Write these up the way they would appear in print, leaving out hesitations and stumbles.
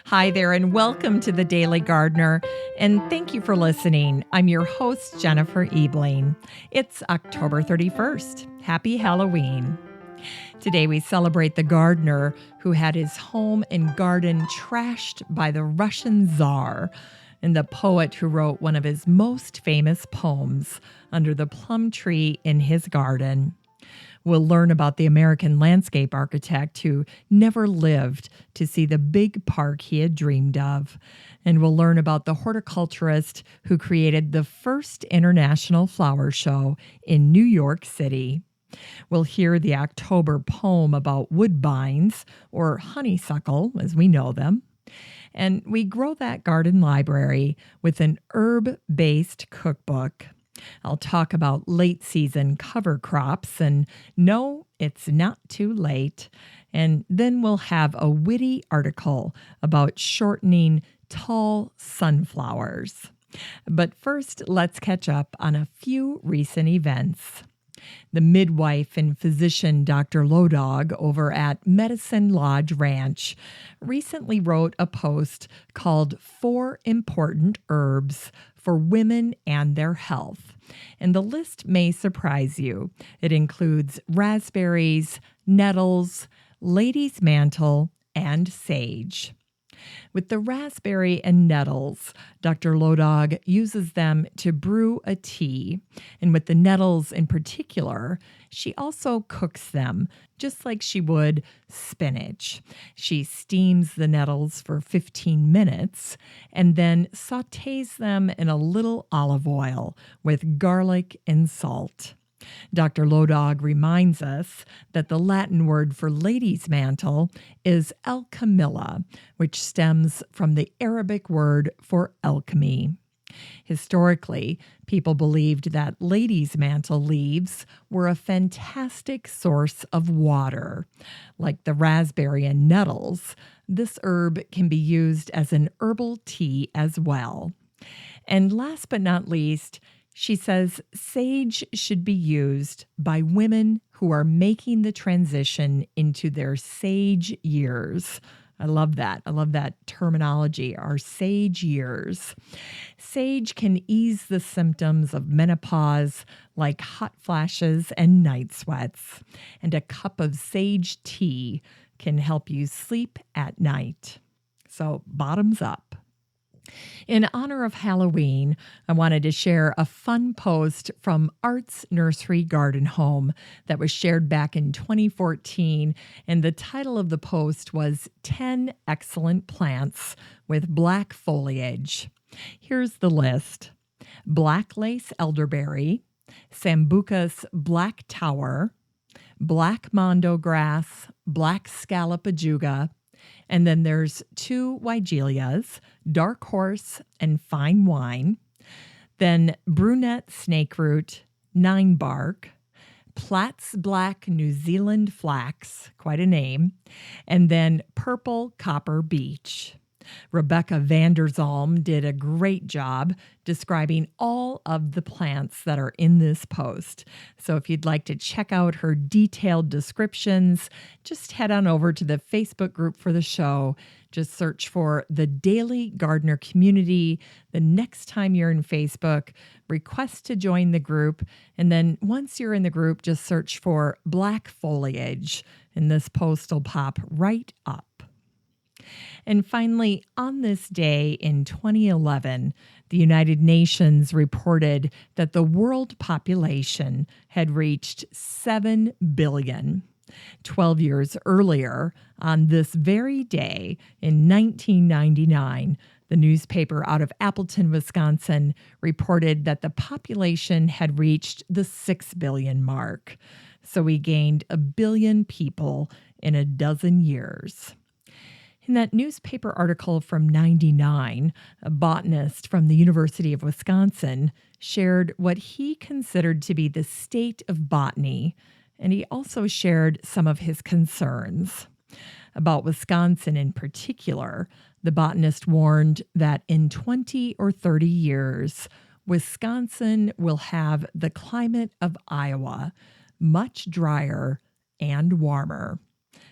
Hi there, and welcome to the Daily Gardener. And thank you for listening. I'm your host, Jennifer Evelyn. It's October 31st. Happy Halloween. Today we celebrate the gardener who had his home and garden trashed by the Russian Czar, and the poet who wrote one of his most famous poems under the plum tree in his garden. We'll learn about the American landscape architect who never lived to see the big park he had dreamed of. And we'll learn about the horticulturist who created the first international flower show in New York City. We'll hear the October poem about woodbines, or honeysuckle as we know them. And we grow that garden library with an herb-based cookbook. I'll talk about late season cover crops and no, it's not too late. And then we'll have a witty article about shortening tall sunflowers. But first, let's catch up on a few recent events. The midwife and physician Dr. Lodog over at Medicine Lodge Ranch recently wrote a post called 4 Important Herbs for Women and Their Health. And the list may surprise you. It includes raspberries, nettles, lady's mantle, and sage. With the raspberry and nettles, Dr. Lodog uses them to brew a tea. And with the nettles in particular, she also cooks them just like she would spinach. She steams the nettles for 15 minutes and then sautés them in a little olive oil with garlic and salt. Dr. Lodog reminds us that the Latin word for lady's mantle is alchemilla, which stems from the Arabic word for alchemy. Historically, people believed that lady's mantle leaves were a fantastic source of water. Like the raspberry and nettles, this herb can be used as an herbal tea as well. And last but not least, she says sage should be used by women who are making the transition into their sage years. I love that. I love that terminology, our sage years. Sage can ease the symptoms of menopause like hot flashes and night sweats. And a cup of sage tea can help you sleep at night. So bottoms up. In honor of Halloween, I wanted to share a fun post from Arts Nursery Garden Home that was shared back in 2014, and the title of the post was 10 Excellent Plants with Black Foliage. Here's the list: black lace elderberry, Sambucus black tower, black Mondo grass, black scallop Ajuga, and then there's 2 Weigelias, dark horse and fine wine, then brunette snakeroot, 9 bark, Platt's black New Zealand flax, quite a name, and then purple copper beech. Rebecca Vanderzalm did a great job describing all of the plants that are in this post. So if you'd like to check out her detailed descriptions, just head on over to the Facebook group for the show. Just search for the Daily Gardener Community. The next time you're in Facebook, request to join the group. And then once you're in the group, just search for Black Foliage, and this post will pop right up. And finally, on this day in 2011, the United Nations reported that the world population had reached 7 billion. 12 years earlier, on this very day in 1999, the newspaper out of Appleton, Wisconsin, reported that the population had reached the 6 billion mark. So we gained 1 billion people in a dozen years. In that newspaper article from '99, a botanist from the University of Wisconsin shared what he considered to be the state of botany, and he also shared some of his concerns. About Wisconsin in particular, the botanist warned that in 20 or 30 years, Wisconsin will have the climate of Iowa, much drier and warmer.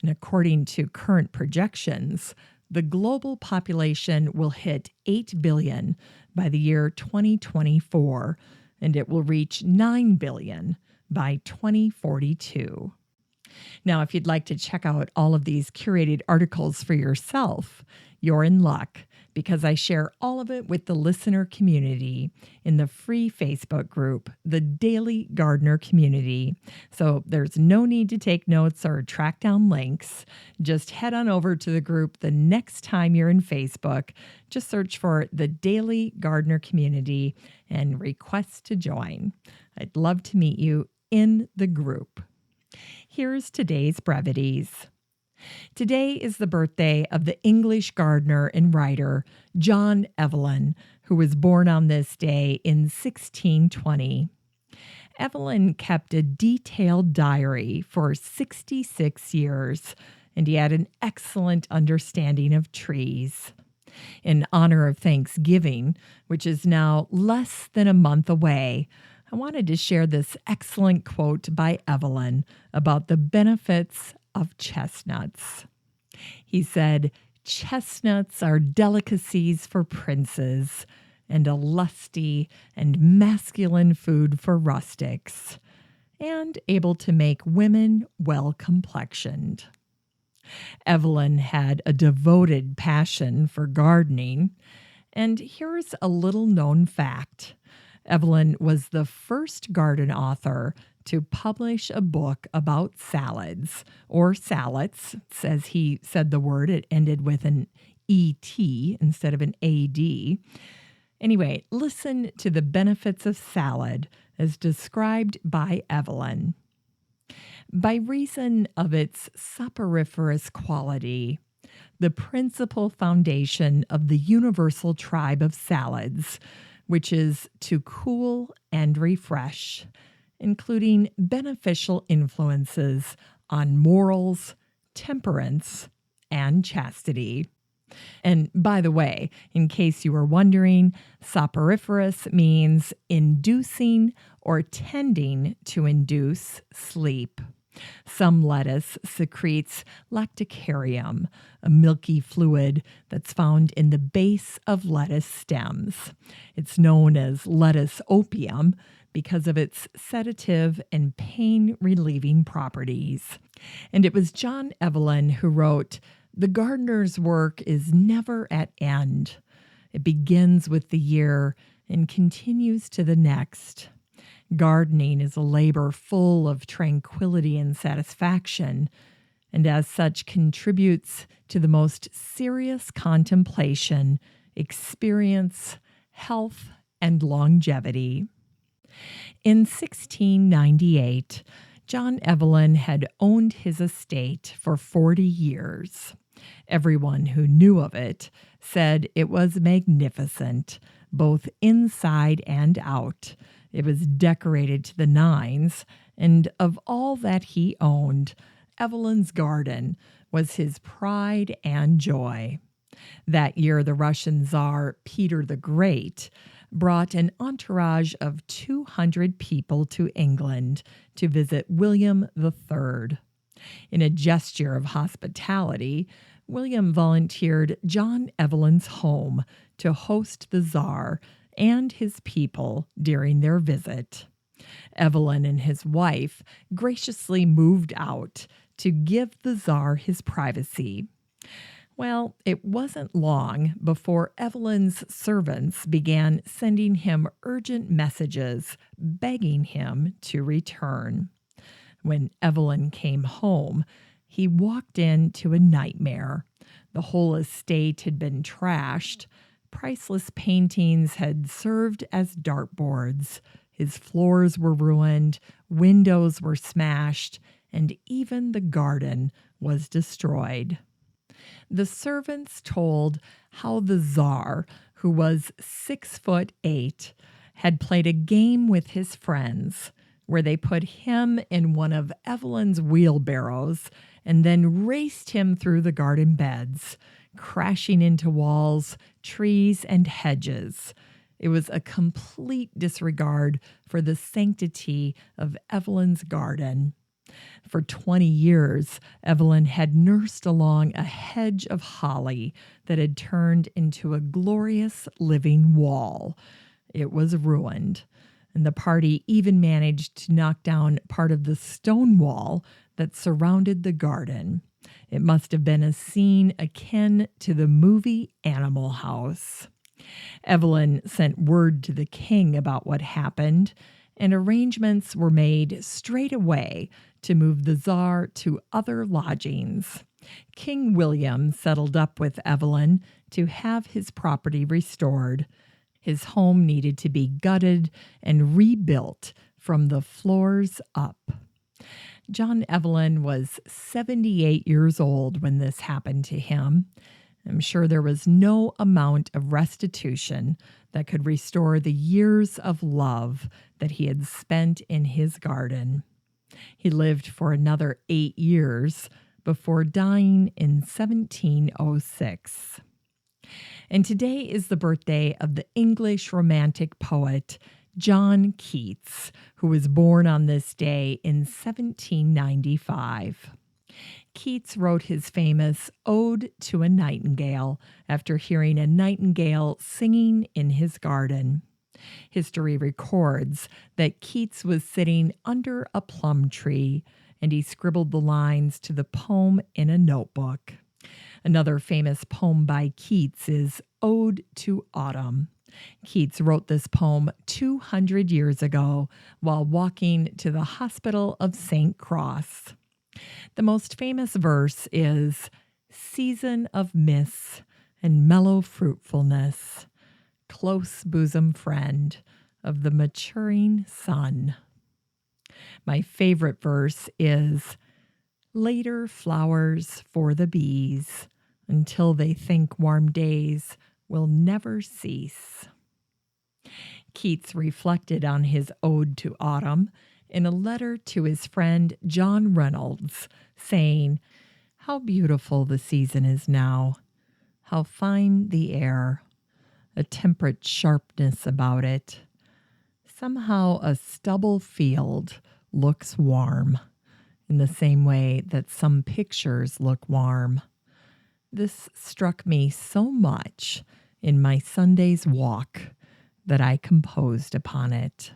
And according to current projections, the global population will hit 8 billion by the year 2024, and it will reach 9 billion by 2042. Now, if you'd like to check out all of these curated articles for yourself, you're in luck because I share all of it with the listener community in the free Facebook group, the Daily Gardener Community. So there's no need to take notes or track down links. Just head on over to the group the next time you're in Facebook. Just search for the Daily Gardener Community and request to join. I'd love to meet you in the group. Here's today's brevities. Today is the birthday of the English gardener and writer John Evelyn, who was born on this day in 1620. Evelyn kept a detailed diary for 66 years, and he had an excellent understanding of trees. In honor of Thanksgiving, which is now less than a month away, I wanted to share this excellent quote by Evelyn about the benefits of chestnuts. He said, "Chestnuts are delicacies for princes and a lusty and masculine food for rustics, and able to make women well-complexioned." Evelyn had a devoted passion for gardening, and here's a little-known fact. Evelyn was the first garden author to publish a book about salads, or salads, as he said the word. It ended with an E-T instead of an A-D. Anyway, listen to the benefits of salad as described by Evelyn. By reason of its soporiferous quality, the principal foundation of the universal tribe of salads, which is to cool and refresh, including beneficial influences on morals, temperance, and chastity. And by the way, in case you were wondering, soporiferous means inducing or tending to induce sleep. Some lettuce secretes lacticarium, a milky fluid that's found in the base of lettuce stems. It's known as lettuce opium because of its sedative and pain-relieving properties. And it was John Evelyn who wrote, "The gardener's work is never at end. It begins with the year and continues to the next. Gardening is a labor full of tranquility and satisfaction, and as such contributes to the most serious contemplation, experience, health, and longevity." In 1698, John Evelyn had owned his estate for 40 years. Everyone who knew of it said it was magnificent, both inside and out. It was decorated to the nines, and of all that he owned, Evelyn's garden was his pride and joy. That year, the Russian Czar, Peter the Great, brought an entourage of 200 people to England to visit William III. In a gesture of hospitality, William volunteered John Evelyn's home to host the Czar and his people during their visit. Evelyn and his wife graciously moved out to give the Czar his privacy. Well, it wasn't long before Evelyn's servants began sending him urgent messages begging him to return. When Evelyn came home, he walked into a nightmare. The whole estate had been trashed. Priceless paintings had served as dartboards. His floors were ruined, windows were smashed, and even the garden was destroyed. The servants told how the Czar, who was 6'8", had played a game with his friends where they put him in one of Evelyn's wheelbarrows and then raced him through the garden beds, crashing into walls, trees, and hedges. It was a complete disregard for the sanctity of Evelyn's garden. For 20 years, Evelyn had nursed along a hedge of holly that had turned into a glorious living wall. It was ruined, and the party even managed to knock down part of the stone wall that surrounded the garden. It must have been a scene akin to the movie Animal House. Evelyn sent word to the king about what happened, and arrangements were made straight away to move the Tsar to other lodgings. King William settled up with Evelyn to have his property restored. His home needed to be gutted and rebuilt from the floors up. John Evelyn was 78 years old when this happened to him. I'm sure there was no amount of restitution that could restore the years of love that he had spent in his garden. He lived for another 8 years before dying in 1706. And today is the birthday of the English Romantic poet John Keats, who was born on this day in 1795. Keats wrote his famous Ode to a Nightingale after hearing a nightingale singing in his garden. History records that Keats was sitting under a plum tree, and he scribbled the lines to the poem in a notebook. Another famous poem by Keats is Ode to Autumn. Keats wrote this poem 200 years ago while walking to the Hospital of St. Cross. The most famous verse is, "Season of mists and mellow fruitfulness, close bosom friend of the maturing sun." My favorite verse is, "Later flowers for the bees, until they think warm days will never cease." Keats reflected on his Ode to Autumn in a letter to his friend John Reynolds, saying, "How beautiful the season is now, how fine the air, a temperate sharpness about it. Somehow a stubble field looks warm, in the same way that some pictures look warm. This struck me so much in my Sunday's walk that I composed upon it."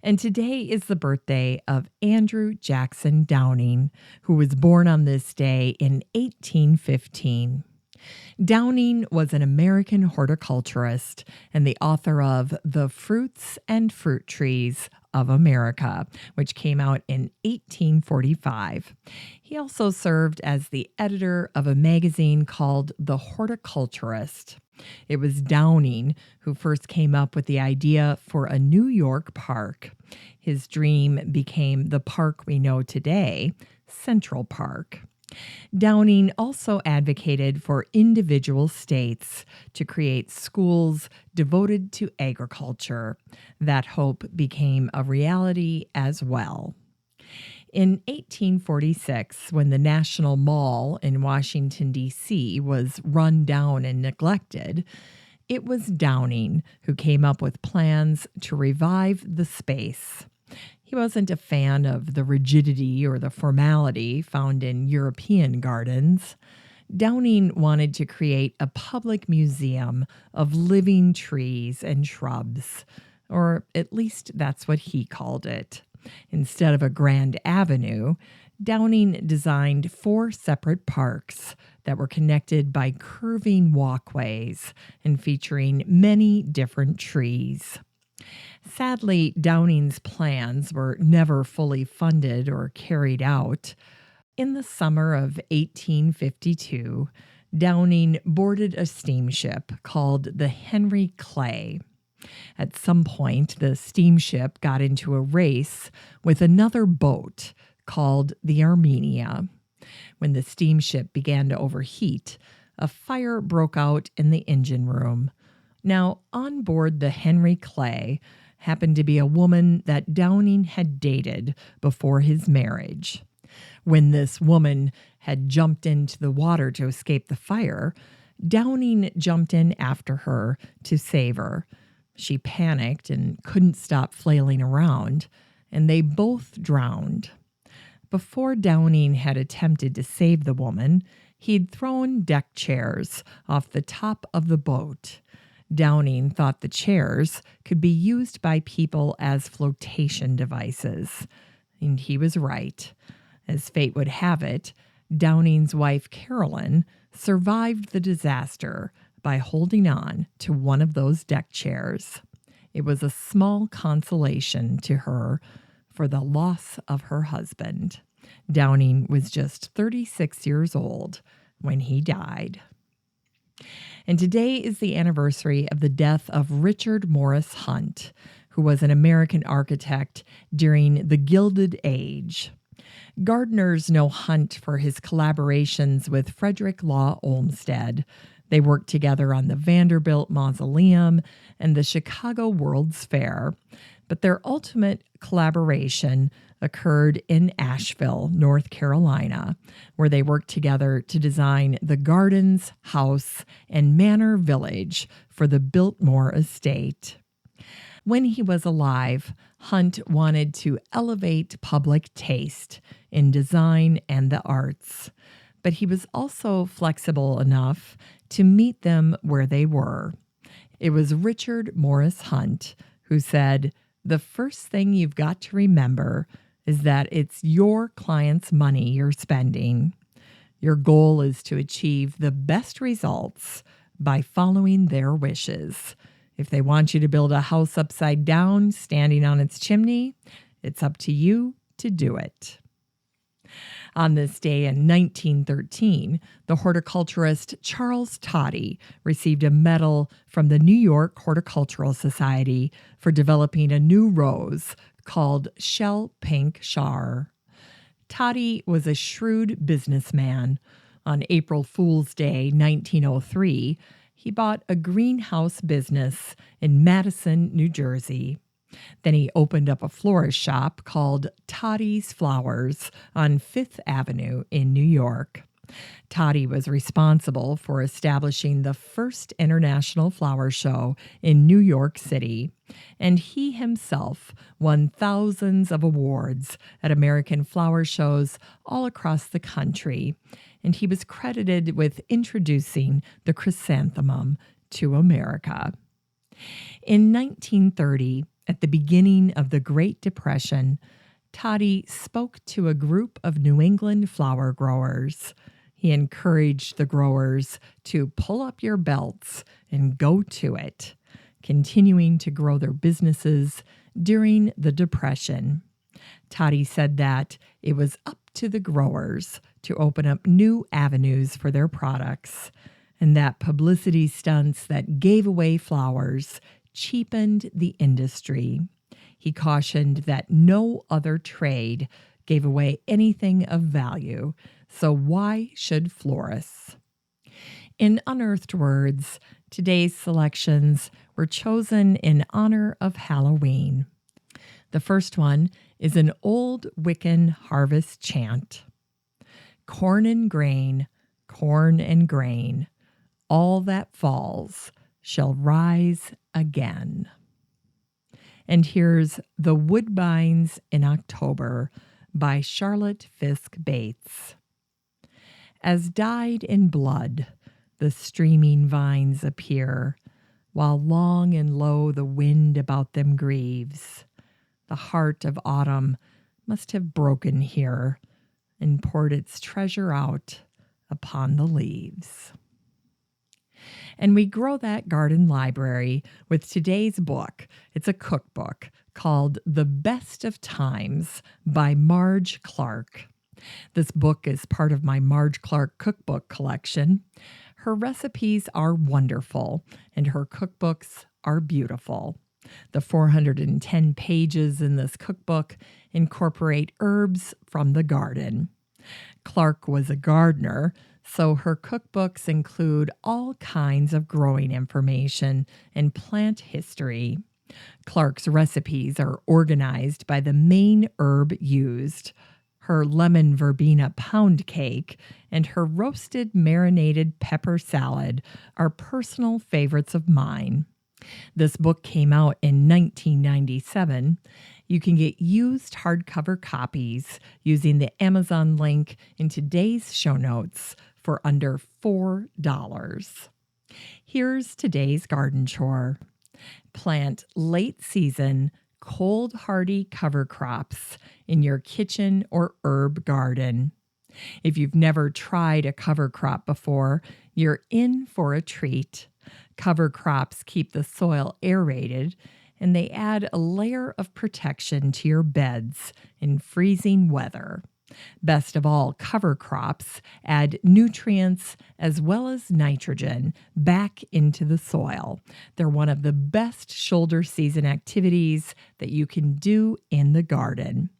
And today is the birthday of Andrew Jackson Downing, who was born on this day in 1815. Downing was an American horticulturist and the author of The Fruits and Fruit Trees of America, which came out in 1845. He also served as the editor of a magazine called The Horticulturist. It was Downing who first came up with the idea for a New York park. His dream became the park we know today, Central Park. Downing also advocated for individual states to create schools devoted to agriculture. That hope became a reality as well. In 1846, when the National Mall in Washington, D.C. was run down and neglected, it was Downing who came up with plans to revive the space. He wasn't a fan of the rigidity or the formality found in European gardens. Downing wanted to create a public museum of living trees and shrubs, or at least that's what he called it. Instead of a grand avenue, Downing designed 4 separate parks that were connected by curving walkways and featuring many different trees. Sadly, Downing's plans were never fully funded or carried out. In the summer of 1852, Downing boarded a steamship called the Henry Clay. At some point, the steamship got into a race with another boat called the Armenia. When the steamship began to overheat, a fire broke out in the engine room. Now, on board the Henry Clay happened to be a woman that Downing had dated before his marriage. When this woman had jumped into the water to escape the fire, Downing jumped in after her to save her. She panicked and couldn't stop flailing around, and they both drowned. Before Downing had attempted to save the woman, he'd thrown deck chairs off the top of the boat. Downing thought the chairs could be used by people as flotation devices. And he was right. As fate would have it, Downing's wife, Carolyn, survived the disaster by holding on to one of those deck chairs. It was a small consolation to her for the loss of her husband. Downing was just 36 years old when he died. And today is the anniversary of the death of Richard Morris Hunt, who was an American architect during the Gilded Age. Gardeners know Hunt for his collaborations with Frederick Law Olmsted. They worked together on the Vanderbilt Mausoleum and the Chicago World's Fair, but their ultimate collaboration occurred in Asheville, North Carolina, where they worked together to design the gardens, house, and manor village for the Biltmore estate. When he was alive, Hunt wanted to elevate public taste in design and the arts, but he was also flexible enough to meet them where they were. It was Richard Morris Hunt who said, "The first thing you've got to remember is that it's your client's money you're spending. Your goal is to achieve the best results by following their wishes. If they want you to build a house upside down, standing on its chimney, it's up to you to do it." On this day in 1913, the horticulturist Charles Toddy received a medal from the New York Horticultural Society for developing a new rose called Shell Pink Char. Toddy was a shrewd businessman. On April Fool's Day, 1903, he bought a greenhouse business in Madison, New Jersey. Then he opened up a florist shop called Toddy's Flowers on 5th Avenue in New York. Toddy was responsible for establishing the first international flower show in New York City, and he himself won thousands of awards at American flower shows all across the country, and he was credited with introducing the chrysanthemum to America. In 1930, at the beginning of the Great Depression, Toddy spoke to a group of New England flower growers. He encouraged the growers to pull up your belts and go to it, continuing to grow their businesses during the Depression. Toddy said that it was up to the growers to open up new avenues for their products, and that publicity stunts that gave away flowers cheapened the industry. He cautioned that no other trade gave away anything of value, so why should florists? In Unearthed Words, today's selections were chosen in honor of Halloween. The first one is an old Wiccan harvest chant. Corn and grain, all that falls shall rise again. And here's The Woodbines in October by Charlotte Fisk Bates. As dyed in blood, the streaming vines appear, while long and low the wind about them grieves. The heart of autumn must have broken here and poured its treasure out upon the leaves. And we grow that garden library with today's book. It's a cookbook called The Best of Times by Marge Clark. This book is part of my Marge Clark cookbook collection. Her recipes are wonderful, and her cookbooks are beautiful. The 410 pages in this cookbook incorporate herbs from the garden. Clark was a gardener, so her cookbooks include all kinds of growing information and plant history. Clark's recipes are organized by the main herb used. Her lemon verbena pound cake and her roasted marinated pepper salad are personal favorites of mine. This book came out in 1997. You can get used hardcover copies using the Amazon link in today's show notes for under $4. Here's today's garden chore. Plant late season, cold hardy cover crops in your kitchen or herb garden. If you've never tried a cover crop before, you're in for a treat. Cover crops keep the soil aerated, and they add a layer of protection to your beds in freezing weather. Best of all, cover crops add nutrients as well as nitrogen back into the soil. They're one of the best shoulder season activities that you can do in the garden.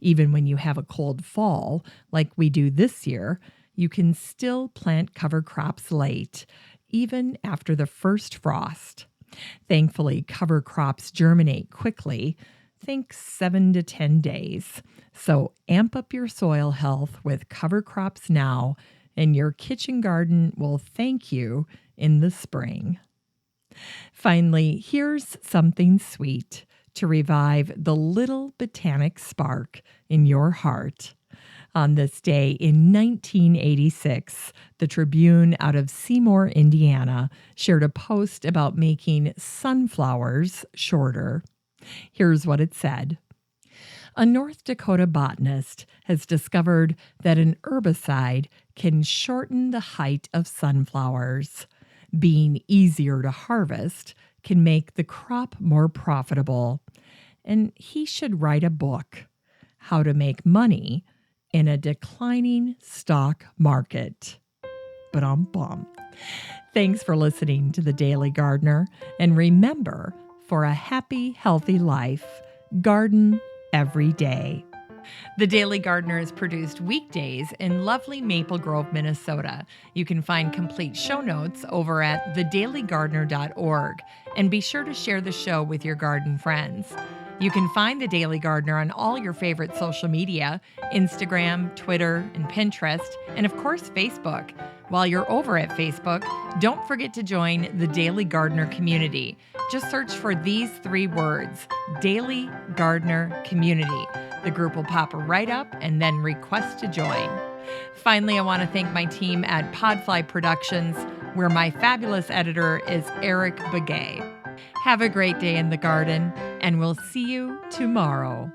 Even when you have a cold fall, like we do this year, you can still plant cover crops late, even after the first frost. Thankfully, cover crops germinate quickly, think 7 to 10 days. So amp up your soil health with cover crops now, and your kitchen garden will thank you in the spring. Finally, here's something sweet to revive the little botanic spark in your heart. On this day in 1986, the Tribune out of Seymour, Indiana, shared a post about making sunflowers shorter. Here's what it said. A North Dakota botanist has discovered that an herbicide can shorten the height of sunflowers. Being easier to harvest can make the crop more profitable. And he should write a book, How to Make Money in a Declining Stock Market. Ba-dum-bum. Thanks for listening to The Daily Gardener. And remember, for a happy, healthy life, garden every day. The Daily Gardener is produced weekdays in lovely Maple Grove, Minnesota. You can find complete show notes over at thedailygardener.org. And be sure to share the show with your garden friends. You can find The Daily Gardener on all your favorite social media, Instagram, Twitter, and Pinterest, and of course, Facebook. While you're over at Facebook, don't forget to join the Daily Gardener community. Just search for these 3 words, Daily Gardener Community. The group will pop right up and then request to join. Finally, I want to thank my team at Podfly Productions, where my fabulous editor is Eric Begay. Have a great day in the garden, and we'll see you tomorrow.